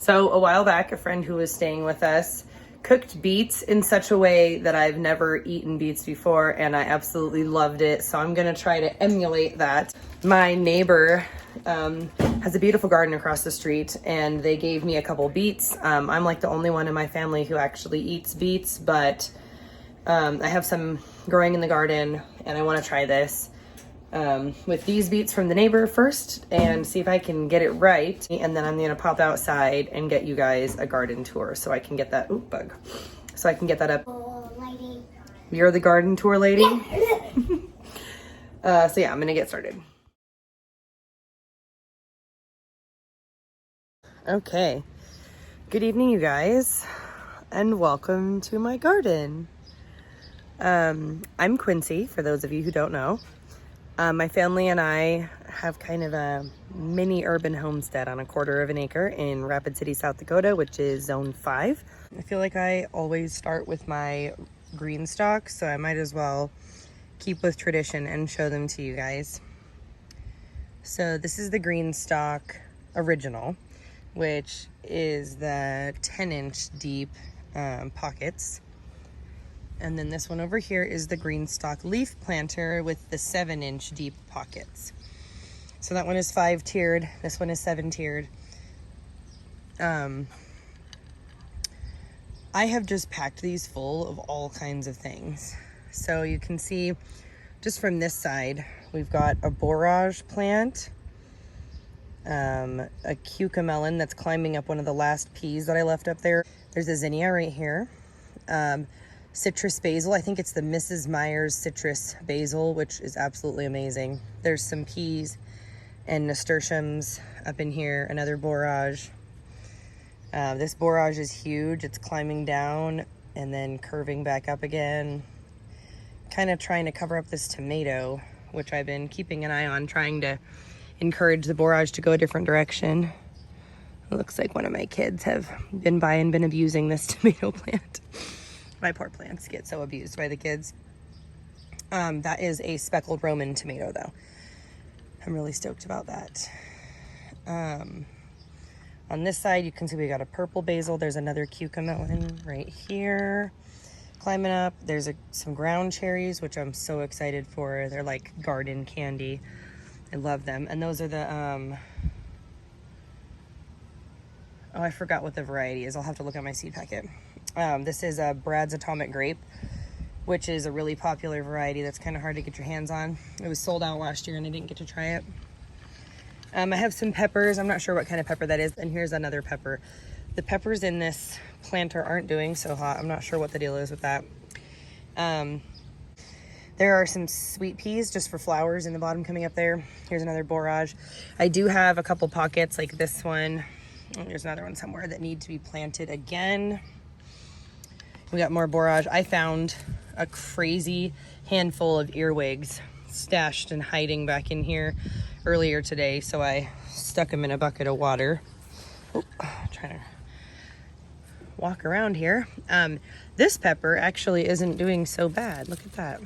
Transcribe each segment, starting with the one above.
So a while back, a friend who was staying with us cooked beets in such a way that I've never eaten beets before, and I absolutely loved it. So I'm gonna try to emulate that. My neighbor has a beautiful garden across the street, and they gave me a couple beets. I'm like the only one in my family who actually eats beets, but I have some growing in the garden, and I wanna try this with these beets from the neighbor first and see if I can get it right. And then I'm gonna pop outside and get you guys a garden tour so I can get that, oop, bug. So I can get that up. Oh, lady. You're the garden tour lady? So yeah, I'm gonna get started. Okay, good evening you guys, and welcome to my garden. I'm Quincy, for those of you who don't know. My family and I have kind of a mini urban homestead on 1/4 of an acre in Rapid City, South Dakota, which is zone 5. I feel like I always start with my green stalks, so I might as well keep with tradition and show them to you guys. So this is the green stalk original, which is the 10-inch deep pockets. And then this one over here is the green stalk leaf planter with the 7-inch deep pockets. So that one is 5-tiered. This one is 7-tiered. I have just packed these full of all kinds of things. So you can see just from this side, we've got a borage plant, a cucamelon that's climbing up one of the last peas that I left up there. There's a zinnia right here. Citrus basil. I think it's the Mrs. Myers citrus basil, which is absolutely amazing. There's some peas and nasturtiums up in here, another borage. This borage is huge. It's climbing down and then curving back up again. Kind of trying to cover up this tomato, which I've been keeping an eye on, trying to encourage the borage to go a different direction. It looks like one of my kids have been by and been abusing this tomato plant. My poor plants get so abused by the kids. That is a speckled Roman tomato though. I'm really stoked about that. On this side, you can see we got a purple basil. There's another cucamelon right here climbing up. There's some ground cherries, which I'm so excited for. They're like garden candy. I love them. And those are the, oh, I forgot what the variety is. I'll have to look at my seed packet. This is a Brad's Atomic Grape, which is a really popular variety that's kind of hard to get your hands on. It was sold out last year and I didn't get to try it. I have some peppers. I'm not sure what kind of pepper that is. And here's another pepper. The peppers in this planter aren't doing so hot. I'm not sure what the deal is with that. There are some sweet peas just for flowers in the bottom coming up there. Here's another borage. I do have a couple pockets like this one. There's another one somewhere that need to be planted again. We got more borage. I found a crazy handful of earwigs stashed and hiding back in here earlier today, so I stuck them in a bucket of water. Oh, trying to walk around here. This pepper actually isn't doing so bad. Look at that.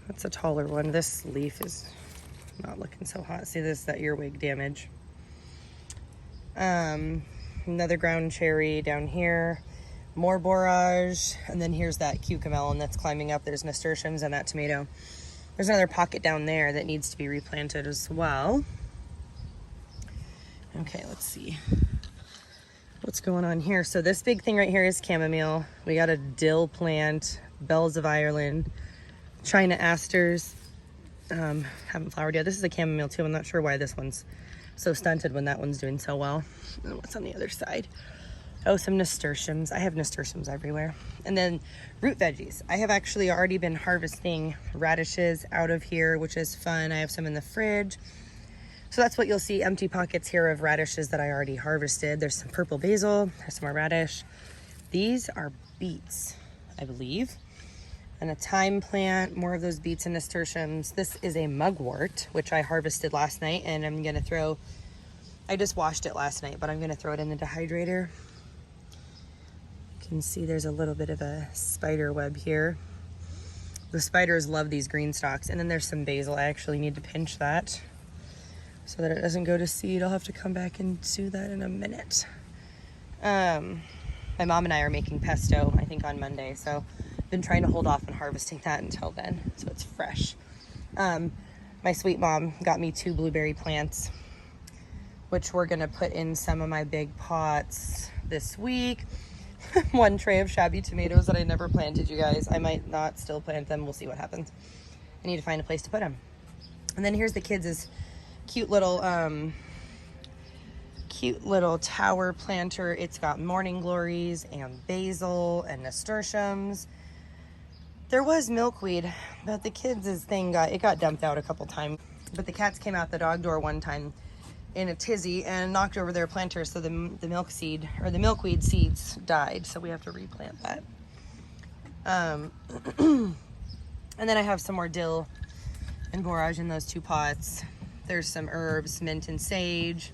That's a taller one. This leaf is not looking so hot. See this, that earwig damage. Another ground cherry down here. More borage, and then here's that cucamelon that's climbing up. There's nasturtiums and that tomato. There's another pocket down there that needs to be replanted as well. Okay, let's see what's going on here. So this big thing right here is chamomile. We got a dill plant, bells of Ireland, China asters. Haven't flowered yet. This is a chamomile too. I'm not sure why this one's so stunted when that one's doing so well. And what's on the other side? Oh, some nasturtiums. I have nasturtiums everywhere. And then root veggies. I have actually already been harvesting radishes out of here, which is fun. I have some in the fridge. So that's what you'll see, empty pockets here of radishes that I already harvested. There's some purple basil. There's some more radish. These are beets, I believe. And a thyme plant, more of those beets and nasturtiums. This is a mugwort, which I harvested last night, and I'm gonna throw, I just washed it last night, but I'm gonna throw it in the dehydrator. You can see there's a little bit of a spider web here. The spiders love these green stalks. And then there's some basil. I actually need to pinch that so that it doesn't go to seed. I'll have to come back and do that in a minute. My mom and I are making pesto, I think, on Monday. So I've been trying to hold off on harvesting that until then, so it's fresh. My sweet mom got me 2 blueberry plants, which we're gonna put in some of my big pots this week. 1 tray of shabby tomatoes that I never planted, you guys. I might not still plant them. We'll see what happens. I need to find a place to put them. And then here's the kids' cute little tower planter. It's got morning glories and basil and nasturtiums. There was milkweed, but the kids' thing got dumped out a couple times. But the cats came out the dog door one time in a tizzy and knocked over their planter, so the milkweed seeds died, so we have to replant that. And then I have some more dill and borage in those 2 pots. There's some herbs, mint and sage,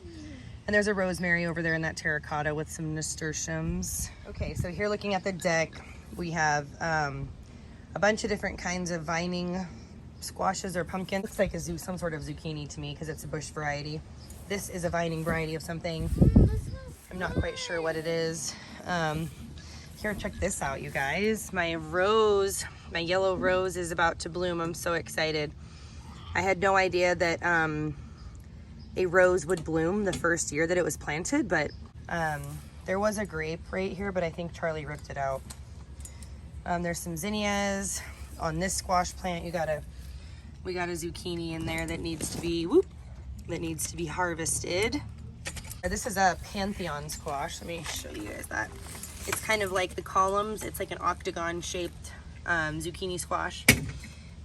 and there's a rosemary over there in that terracotta with some nasturtiums. Okay, so here looking at the deck, we have a bunch of different kinds of vining squashes or pumpkins. Looks like some sort of zucchini to me because it's a bush variety. This is a vining variety of something. I'm not quite sure what it is. Here, check this out, you guys. My yellow rose is about to bloom. I'm so excited. I had no idea that a rose would bloom the first year that it was planted, but there was a grape right here, but I think Charlie ripped it out. There's some zinnias on this squash plant. We got a zucchini in there that needs to be harvested. This is a Pantheon squash. Let me show you guys that. It's kind of like the columns. It's like an octagon shaped zucchini squash,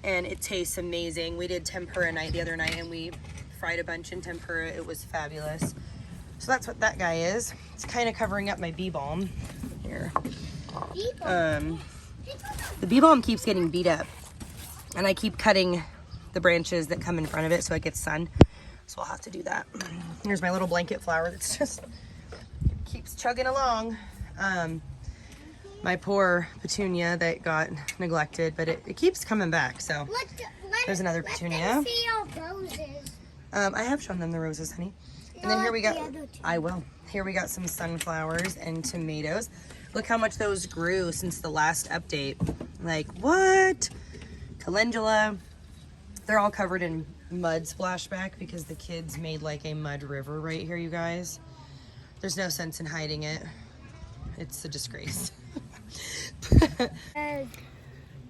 and it tastes amazing. We did tempura night the other night, and we fried a bunch in tempura. It was fabulous. So that's what that guy is. It's kind of covering up my bee balm here. The bee balm keeps getting beat up, and I keep cutting the branches that come in front of it so it gets sun. So I'll have to do that. Here's my little blanket flower that's just keeps chugging along. My poor petunia that got neglected, but it keeps coming back. So there's another petunia. See our roses. I have shown them the roses, honey. And then here we got, I will. Here we got some sunflowers and tomatoes. Look how much those grew since the last update. Like, what? Calendula. They're all covered in mud splashback because the kids made like a mud river right here, you guys. There's no sense in hiding it. It's a disgrace.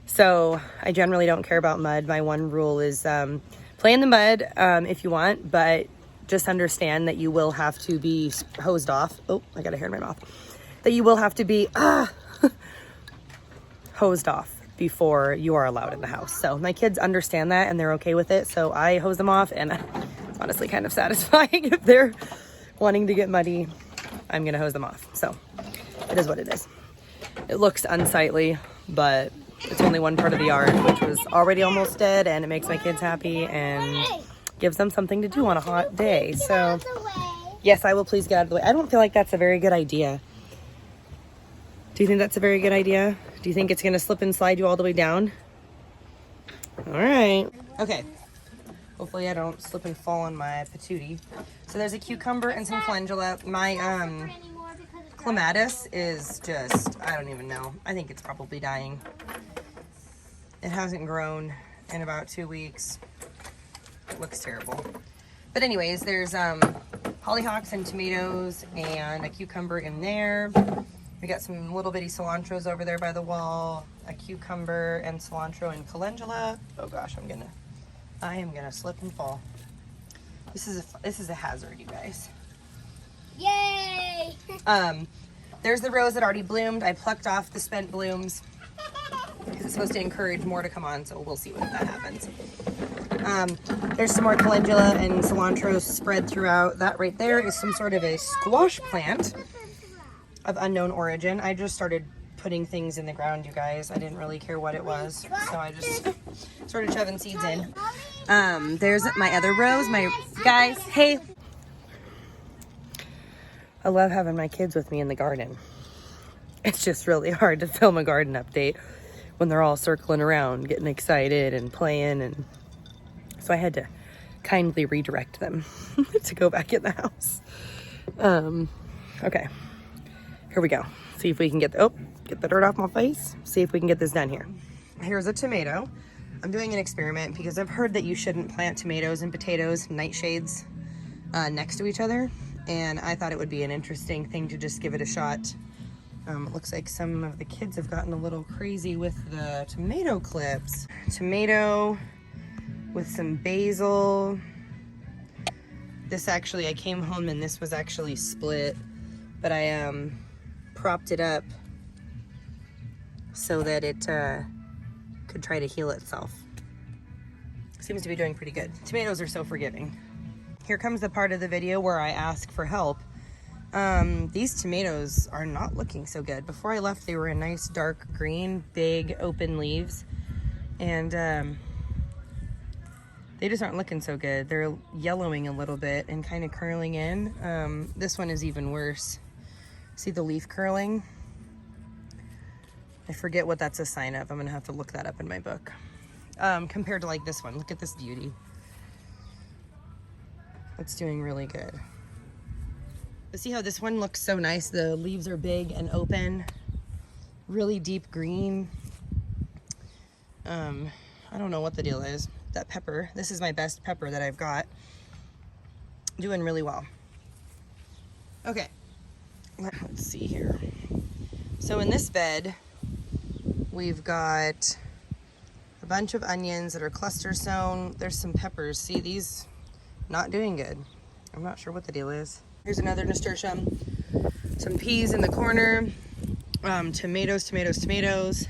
So I generally don't care about mud. My one rule is play in the mud if you want, but just understand that you will have to be hosed off. Oh, I got a hair in my mouth. That you will have to be hosed off before you are allowed in the house. So my kids understand that and they're okay with it. So I hose them off, and it's honestly kind of satisfying. If they're wanting to get muddy, I'm gonna hose them off. So it is what it is. It looks unsightly, but it's only one part of the yard, which was already almost dead, and it makes my kids happy and gives them something to do on a hot day. So yes, I will please get out of the way. I don't feel like that's a very good idea. Do you think that's a very good idea? Do you think it's gonna slip and slide you all the way down? All right. Okay. Hopefully I don't slip and fall on my patootie. So there's a cucumber and some calendula. My clematis is just, I don't even know. I think it's probably dying. It hasn't grown in about 2 weeks. It looks terrible. But anyways, there's hollyhocks and tomatoes and a cucumber in there. We got some little bitty cilantros over there by the wall, a cucumber and cilantro and calendula. Oh gosh, I am gonna slip and fall. This is a hazard, you guys. Yay! There's the rose that already bloomed. I plucked off the spent blooms because it's supposed to encourage more to come on, so we'll see what that happens. There's some more calendula and cilantro spread throughout. That right there is some sort of a squash plant of unknown origin. I just started putting things in the ground, you guys. I didn't really care what it was, so I just started shoving seeds in. There's my other rose. My guys, hey. I love having my kids with me in the garden. It's just really hard to film a garden update when they're all circling around, getting excited and playing, and so I had to kindly redirect them to go back in the house. Okay. Here we go. See if we can get the, get the dirt off my face. See if we can get this done here. Here's a tomato. I'm doing an experiment because I've heard that you shouldn't plant tomatoes and potatoes nightshades next to each other. And I thought it would be an interesting thing to just give it a shot. It looks like some of the kids have gotten a little crazy with the tomato clips. Tomato with some basil. This actually, I came home and this was actually split, but I propped it up so that it could try to heal itself. Seems to be doing pretty good. Tomatoes are so forgiving. Here comes the part of the video where I ask for help. These tomatoes are not looking so good. Before I left, they were a nice dark green, big open leaves, and they just aren't looking so good. They're yellowing a little bit and kind of curling in. This one is even worse. See the leaf curling? I forget what that's a sign of. I'm gonna have to look that up in my book. Compared to like this one, look at this beauty. It's doing really good. But see how this one looks so nice? The leaves are big and open, really deep green. I don't know what the deal is. That pepper, this is my best pepper that I've got. Doing really well. Okay, let's see here. So in this bed, we've got a bunch of onions that are cluster sown. There's some peppers. See, these not doing good. I'm not sure what the deal is. Here's another nasturtium. Some peas in the corner. Tomatoes, tomatoes, tomatoes.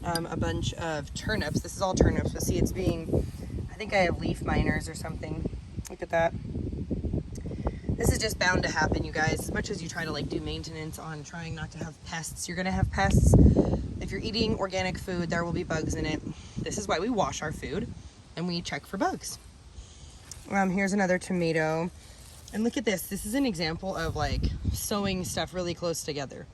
A bunch of turnips. This is all turnips, but see, it's being, I think I have leaf miners or something. Look at that. This is just bound to happen, you guys. As much as you try to like do maintenance on trying not to have pests, you're gonna have pests. If you're eating organic food, there will be bugs in it. This is why we wash our food and we check for bugs. Here's another tomato. And look at this. This is an example of like sewing stuff really close together.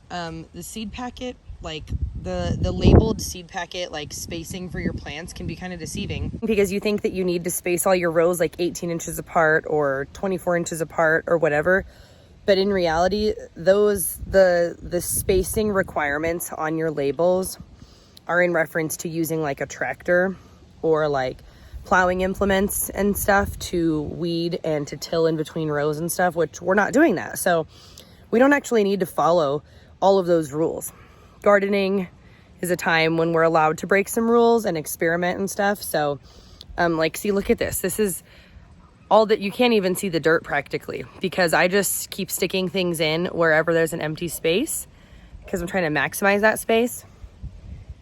The seed packet, like the labeled seed packet, like spacing for your plants can be kind of deceiving because you think that you need to space all your rows like 18 inches apart or 24 inches apart or whatever. But in reality, the spacing requirements on your labels are in reference to using like a tractor or like plowing implements and stuff to weed and to till in between rows and stuff, which we're not doing that. So we don't actually need to follow all of those rules. Gardening is a time when we're allowed to break some rules and experiment and stuff. So like, see, look at this. This is all that, you can't even see the dirt practically because I just keep sticking things in wherever there's an empty space because I'm trying to maximize that space.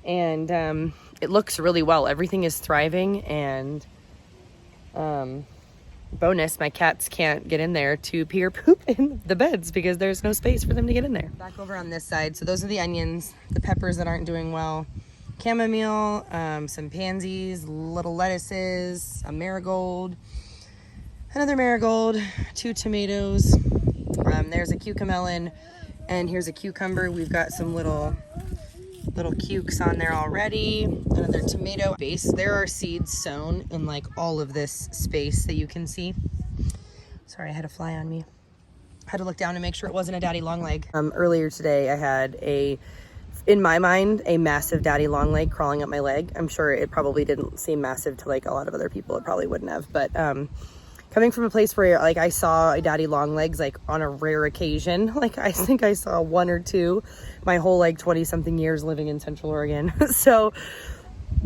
And it looks really well. Everything is thriving, and bonus, my cats can't get in there to pee or poop in the beds because there's no space for them to get in there. Back over on this side, so those are the onions, the peppers that aren't doing well, chamomile, some pansies, little lettuces, a marigold, another marigold, 2 tomatoes, there's a cucamelon, and here's a cucumber. We've got some little cukes on there already. Another tomato base. There are seeds sown in like all of this space that you can see. Sorry, I had a fly on me. I had to look down to make sure it wasn't a daddy long leg. Earlier today I had in my mind, a massive daddy long leg crawling up my leg. I'm sure it probably didn't seem massive to like a lot of other people. It probably wouldn't have, but coming from a place where like I saw a daddy long legs like on a rare occasion, like I think I saw 1 or 2 my whole like 20 something years living in Central Oregon. So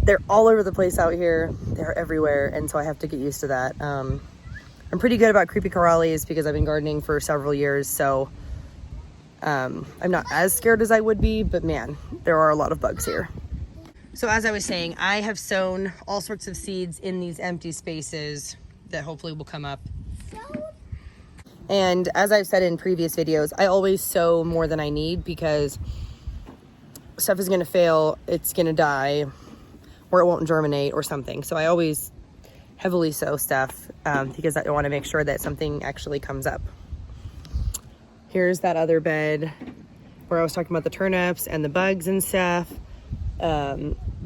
they're all over the place out here. They're everywhere. And so I have to get used to that. I'm pretty good about creepy corrales because I've been gardening for several years. So I'm not as scared as I would be, but man, there are a lot of bugs here. So as I was saying, I have sown all sorts of seeds in these empty spaces that hopefully will come up. And as I've said in previous videos, I always sow more than I need because stuff is going to fail, it's going to die, or it won't germinate or something. So I always heavily sow stuff because I want to make sure that something actually comes up. Here's that other bed where I was talking about the turnips and the bugs and stuff.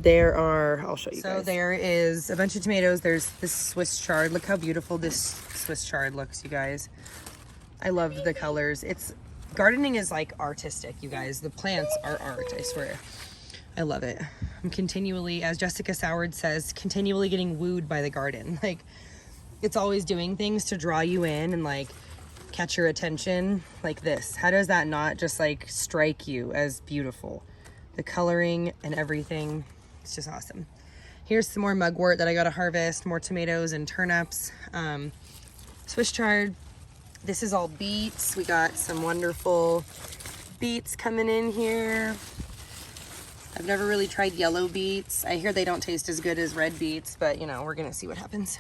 There are, I'll show you guys. So there is a bunch of tomatoes. There's this Swiss chard. Look how beautiful this Swiss chard looks, you guys. I love the colors. It's Gardening is like artistic, you guys. The plants are art, I swear. I love it. I'm continually, as Jessica Soward says, continually getting wooed by the garden. Like, it's always doing things to draw you in and like catch your attention like this. How does that not just like strike you as beautiful? The coloring and everything, it's just awesome. Here's some more mugwort that I got to harvest, more tomatoes and turnips. Swiss chard. This is all beets. We got some wonderful beets coming in here. I've never really tried yellow beets. I hear they don't taste as good as red beets, but you know, we're gonna see what happens.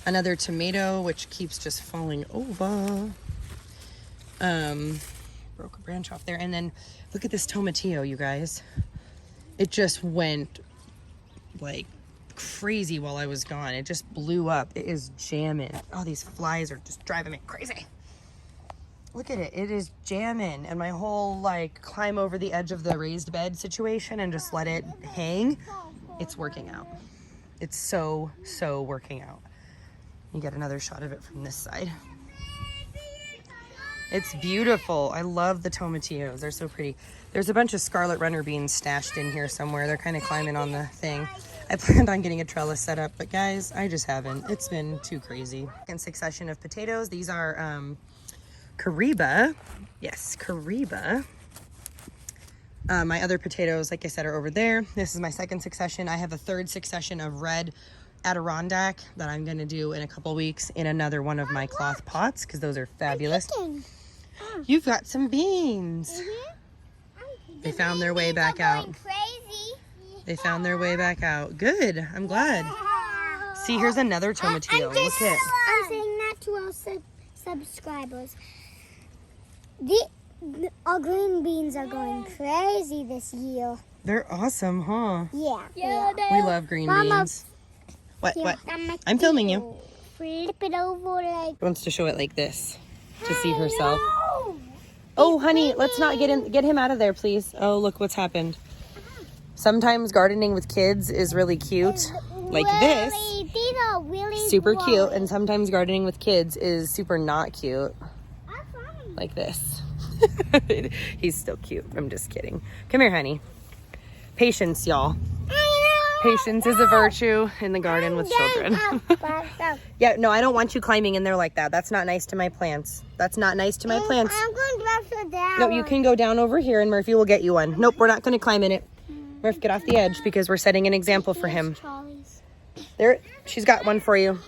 Another tomato, which keeps just falling over. Broke a branch off there. And then look at this tomatillo, you guys. It just went like crazy while I was gone. It just blew up. It is jamming. Oh, these flies are just driving me crazy. Look at it. It is jamming. And my whole like climb over the edge of the raised bed situation and just let it hang, it's working out. It's so working out. You get another shot of it from this side. It's beautiful. I love the tomatillos. They're so pretty. There's a bunch of scarlet runner beans stashed in here somewhere. They're kind of climbing on the thing. I planned on getting a trellis set up, but guys, I just haven't. It's been too crazy. In succession of potatoes. These are Kariba. Yes, Kariba. My other potatoes, like I said, are over there. This is my second succession. I have a third succession of red Adirondack that I'm going to do in a couple weeks in another one of my cloth pots because those are fabulous. You've got some beans. They found their way back out. They found their way back out. Good. I'm glad. See, here's another tomatillo. Look at. I'm saying that to our subscribers. Our green beans are going crazy this year. They're awesome, huh? Yeah. We love green beans. What? I'm filming you. Flip it over like. Wants to show it like this to see herself. Oh, honey, let's not get him out of there, please. Oh, look what's happened. Sometimes gardening with kids is really cute, like this. These are really super cute, and sometimes gardening with kids is super not cute, like this. He's still cute. I'm just kidding. Come here, honey. Patience, y'all. Patience is a virtue in the garden with children. Yeah, no, I don't want you climbing in there like that. That's not nice to my plants. That's not nice to my plants. I'm going to drop down. No, you can go down over here, and Murphy will get you one. Nope, we're not going to climb in it. Murph, get off the edge because we're setting an example for him. There, she's got one for you.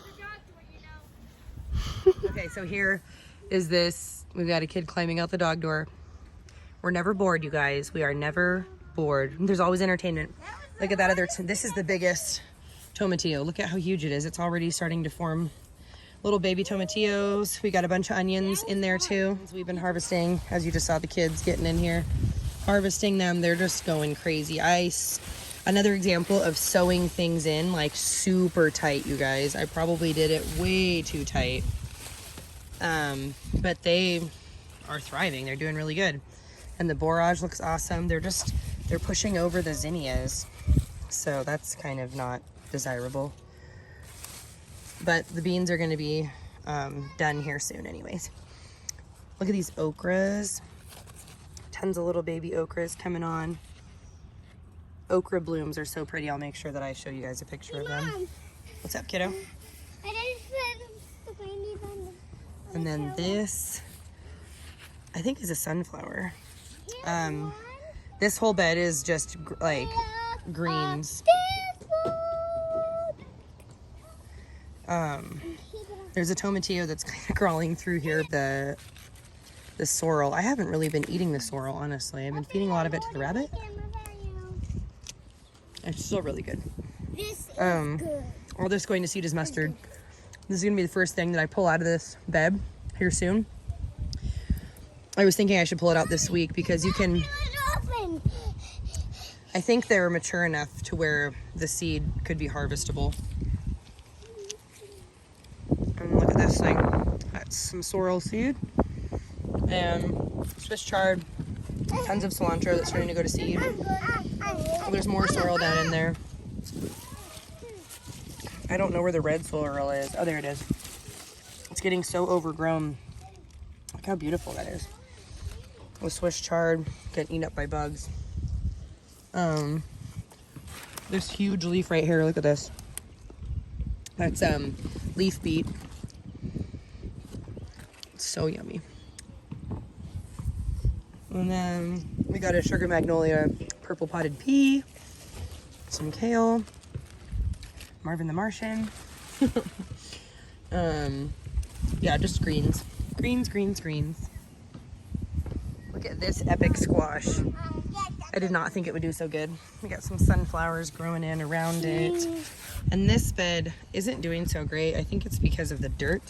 Okay, so here is this. We've got a kid climbing out the dog door. We're never bored, you guys. We are never bored. There's always entertainment. Look at that other. This is the biggest tomatillo. Look at how huge it is. It's already starting to form little baby tomatillos. We got a bunch of onions in there too. We've been harvesting, as you just saw the kids getting in here. Harvesting them, they're just going crazy. Another example of sewing things in like super tight, you guys. I probably did it way too tight, but they are thriving. They're doing really good, and the borage looks awesome. They're pushing over the zinnias, so that's kind of not desirable. But the beans are going to be done here soon, anyways. Look at these okras. Tons of little baby okras coming on. Okra blooms are so pretty. I'll make sure that I show you guys a picture of them. What's up, kiddo? And then this, I think, is a sunflower. This whole bed is just like greens. There's a tomatillo that's kind of crawling through here. The sorrel. I haven't really been eating the sorrel, honestly. I've been feeding a lot of it to the rabbit. It's still really good. This is good. All this going to seed is mustard. This is going to be the first thing that I pull out of this bed here soon. I was thinking I should pull it out this week because you can... I think they're mature enough to where the seed could be harvestable. And look at this thing. That's some sorrel seed. And Swiss chard. Tons of cilantro that's starting to go to seed. There's more sorrel down in there. I don't know where the red sorrel is. Oh, there it is. It's getting so overgrown. Look how beautiful that is. The Swiss chard getting eaten up by bugs. This huge leaf right here, look at this. That's leaf beet. It's so yummy. And then we got a sugar magnolia purple potted pea, some kale, Marvin the Martian. Yeah, just greens. Greens. Look at this epic squash. I did not think it would do so good. We got some sunflowers growing in around it. And this bed isn't doing so great. I think it's because of the dirt.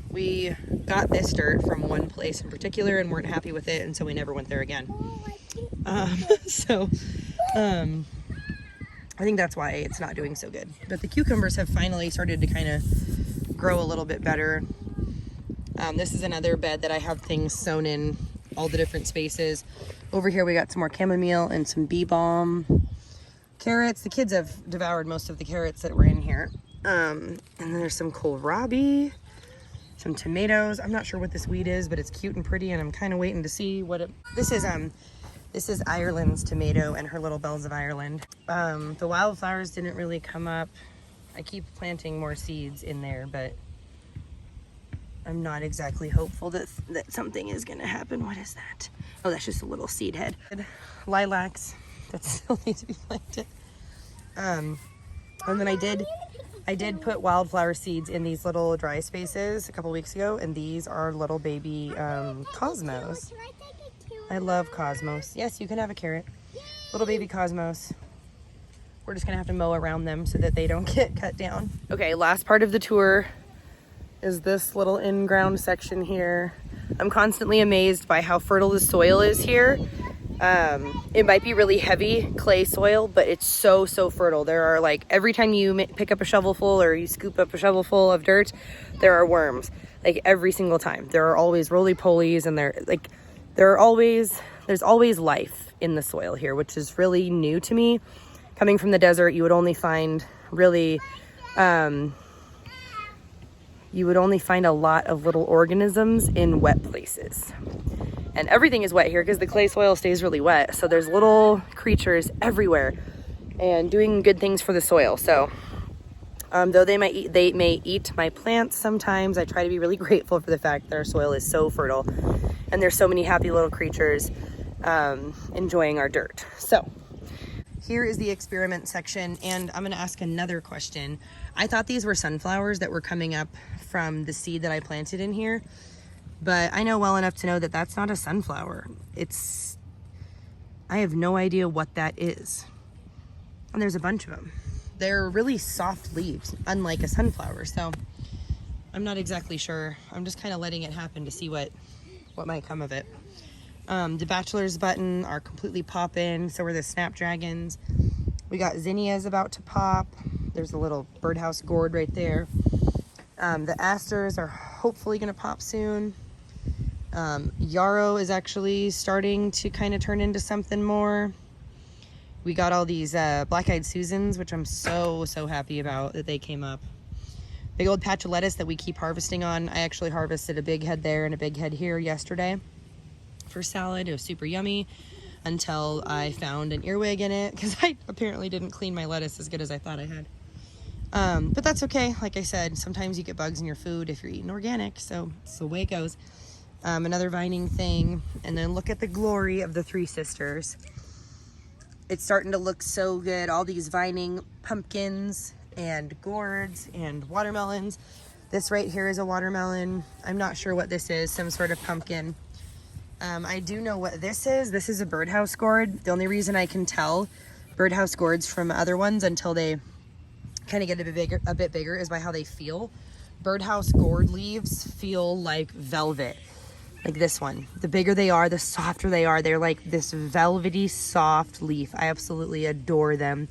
We got this dirt from one place in particular and weren't happy with it, and so we never went there again. I think that's why it's not doing so good. But the cucumbers have finally started to kind of grow a little bit better. This is another bed that I have things sown in all the different spaces. Over here we got some more chamomile and some bee balm. Carrots. The kids have devoured most of the carrots that were in here. And then there's some kohlrabi, some tomatoes. I'm not sure what this weed is, but it's cute and pretty, and I'm kind of waiting to see what it... This is Ireland's tomato and her little bells of Ireland. The wildflowers didn't really come up. I keep planting more seeds in there, but I'm not exactly hopeful that something is going to happen. What is that? Oh, that's just a little seed head. Lilacs that still need to be planted. And then I did put wildflower seeds in these little dry spaces a couple weeks ago, and these are little baby cosmos. I love cosmos. Yes, you can have a carrot. Little baby cosmos. We're just gonna have to mow around them so that they don't get cut down. Okay, last part of the tour is this little in-ground section here. I'm constantly amazed by how fertile the soil is here. It might be really heavy clay soil, but it's so fertile. There are, like, every time you pick up a shovelful or you scoop up a shovelful of dirt, there are worms. Like, every single time. There are always roly-polies, and there's always life in the soil here, which is really new to me. Coming from the desert, you would only find a lot of little organisms in wet places. And everything is wet here because the clay soil stays really wet. So there's little creatures everywhere and doing good things for the soil. So though they may eat my plants sometimes, I try to be really grateful for the fact that our soil is so fertile and there's so many happy little creatures enjoying our dirt. So here is the experiment section, and I'm gonna ask another question. I thought these were sunflowers that were coming up from the seed that I planted in here, but I know well enough to know that that's not a sunflower. I have no idea what that is. And there's a bunch of them. They're really soft leaves, unlike a sunflower, so I'm not exactly sure. I'm just kind of letting it happen to see what might come of it. The bachelor's button are completely popping, so are the snapdragons. We got zinnias about to pop. There's a little birdhouse gourd right there. The asters are hopefully gonna pop soon. Yarrow is actually starting to kind of turn into something more. We got all these black-eyed Susans, which I'm so happy about that they came up. Big old patch of lettuce that we keep harvesting on. I actually harvested a big head there and a big head here yesterday for salad. It was super yummy until I found an earwig in it because I apparently didn't clean my lettuce as good as I thought I had. But that's okay. Like I said, sometimes you get bugs in your food if you're eating organic, so it's the way it goes. Another vining thing, and then look at the glory of the Three Sisters. It's starting to look so good. All these vining pumpkins and gourds and watermelons. This right here is a watermelon. I'm not sure what this is, some sort of pumpkin. I do know what this is. This is a birdhouse gourd. The only reason I can tell birdhouse gourds from other ones until they kind of get a bit bigger is by how they feel. Birdhouse gourd leaves feel like velvet, like this one. The bigger they are, the softer they are. They're like this velvety soft leaf. I absolutely adore them.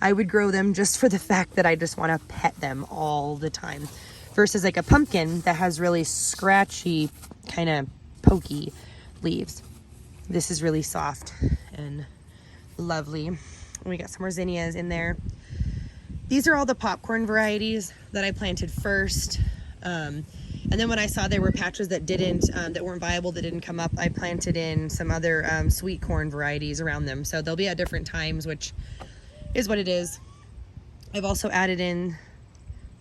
I would grow them just for the fact that I just want to pet them all the time, versus like a pumpkin that has really scratchy, kind of pokey leaves. This is really soft and lovely. We got some more zinnias in there. These are all the popcorn varieties that I planted first. And then when I saw there were patches that didn't, that weren't viable, that didn't come up, I planted in some other sweet corn varieties around them. So they'll be at different times, which is what it is. I've also added in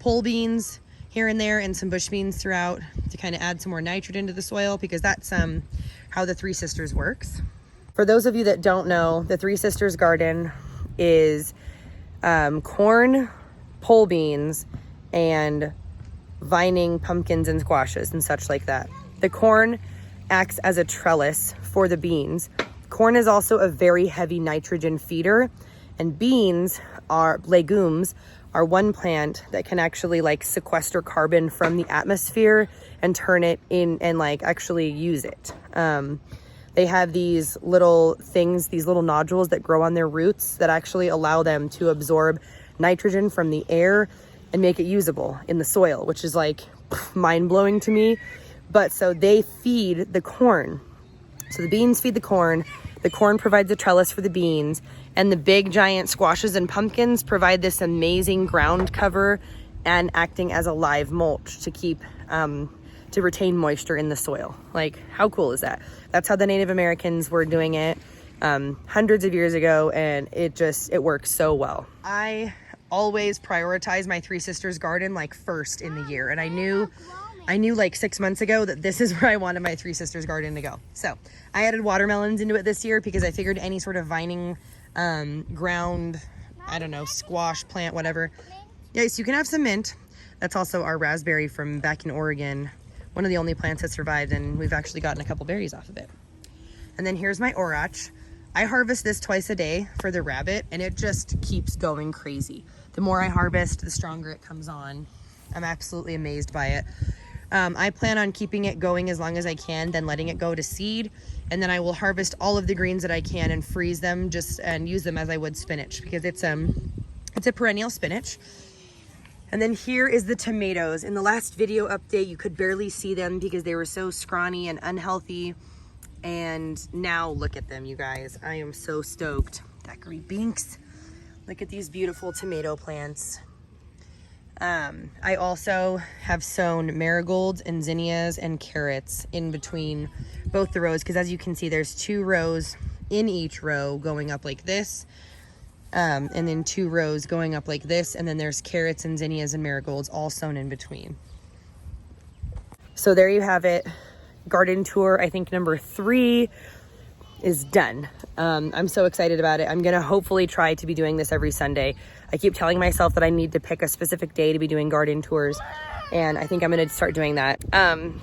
pole beans here and there and some bush beans throughout to kind of add some more nitrogen to the soil, because that's how the Three Sisters works. For those of you that don't know, the Three Sisters garden is corn, pole beans, and vining pumpkins and squashes and such like that. The corn acts as a trellis for the beans. Corn is also a very heavy nitrogen feeder, and beans are legumes, are one plant that can actually like sequester carbon from the atmosphere and turn it in and like actually use it. They have these little things, these little nodules that grow on their roots that actually allow them to absorb nitrogen from the air and make it usable in the soil, which is like mind-blowing to me. But so they feed the corn. So the beans feed the corn provides a trellis for the beans, and the big giant squashes and pumpkins provide this amazing ground cover and acting as a live mulch to keep, to retain moisture in the soil. Like, how cool is that? That's how the Native Americans were doing it hundreds of years ago, and it works so well. I always prioritize my Three Sisters garden like first in the year, and I knew like 6 months ago that this is where I wanted my Three Sisters garden to go. So I added watermelons into it this year because I figured any sort of vining ground, I don't know, squash plant, whatever. Yes, you can have some mint. That's also our raspberry from back in Oregon, one of the only plants that survived, and we've actually gotten a couple berries off of it. And then here's my orach. I harvest this twice a day for the rabbit, and it just keeps going crazy. The more I harvest, the stronger it comes on. I'm absolutely amazed by it. I plan on keeping it going as long as I can, then letting it go to seed, and then I will harvest all of the greens that I can and freeze them and use them as I would spinach, because it's a perennial spinach. And then here is the tomatoes. In the last video update, you could barely see them because they were so scrawny and unhealthy. And now look at them, you guys. I am so stoked. Daiquiri Binks. Look at these beautiful tomato plants. I also have sown marigolds and zinnias and carrots in between both the rows, because as you can see, there's 2 rows in each row going up like this, and then 2 rows going up like this, and then there's carrots and zinnias and marigolds all sown in between. So there you have it. Garden tour, I think number 3 is done. I'm so excited about it. I'm gonna hopefully try to be doing this every Sunday. I keep telling myself that I need to pick a specific day to be doing garden tours, and I think I'm gonna start doing that.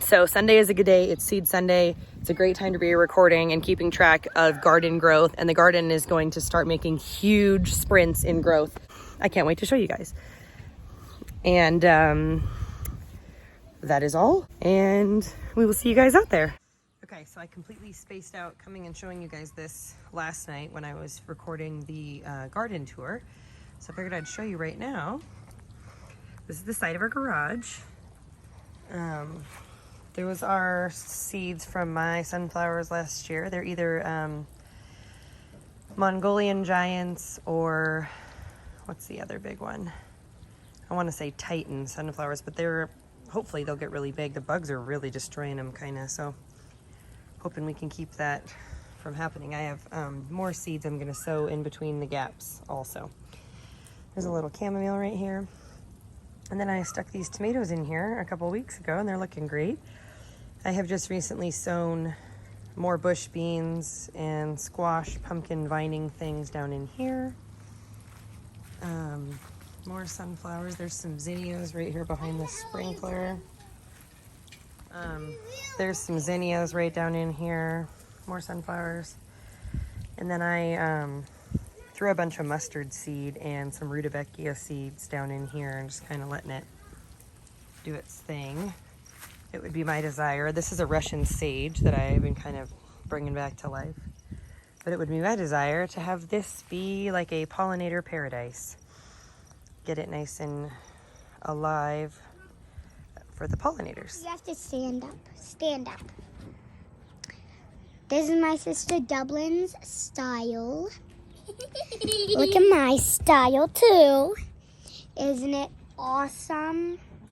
So Sunday is a good day. It's Seed Sunday. It's a great time to be recording and keeping track of garden growth, and the garden is going to start making huge sprints in growth. I can't wait to show you guys. And that is all, and we will see you guys out there. Okay, so I completely spaced out coming and showing you guys this last night when I was recording the garden tour. So I figured I'd show you right now. This is the side of our garage. There was our seeds from my sunflowers last year. They're either Mongolian giants or what's the other big one? I want to say Titan sunflowers, but hopefully they'll get really big. The bugs are really destroying them kind of, so hoping we can keep that from happening. I have more seeds I'm going to sow in between the gaps also. There's a little chamomile right here. And then I stuck these tomatoes in here a couple weeks ago, and they're looking great. I have just recently sown more bush beans and squash pumpkin vining things down in here. More sunflowers. There's some zinnias right here behind the sprinkler. There's some zinnias right down in here. More sunflowers. And then I threw a bunch of mustard seed and some rutabaga seeds down in here and just kind of letting it do its thing. It would be my desire. This is a Russian sage that I've been kind of bringing back to life. But it would be my desire to have this be like a pollinator paradise. Get it nice and alive for the pollinators. You have to stand up. Stand up. This is my sister Dublin's style. Look at my style too. Isn't it awesome?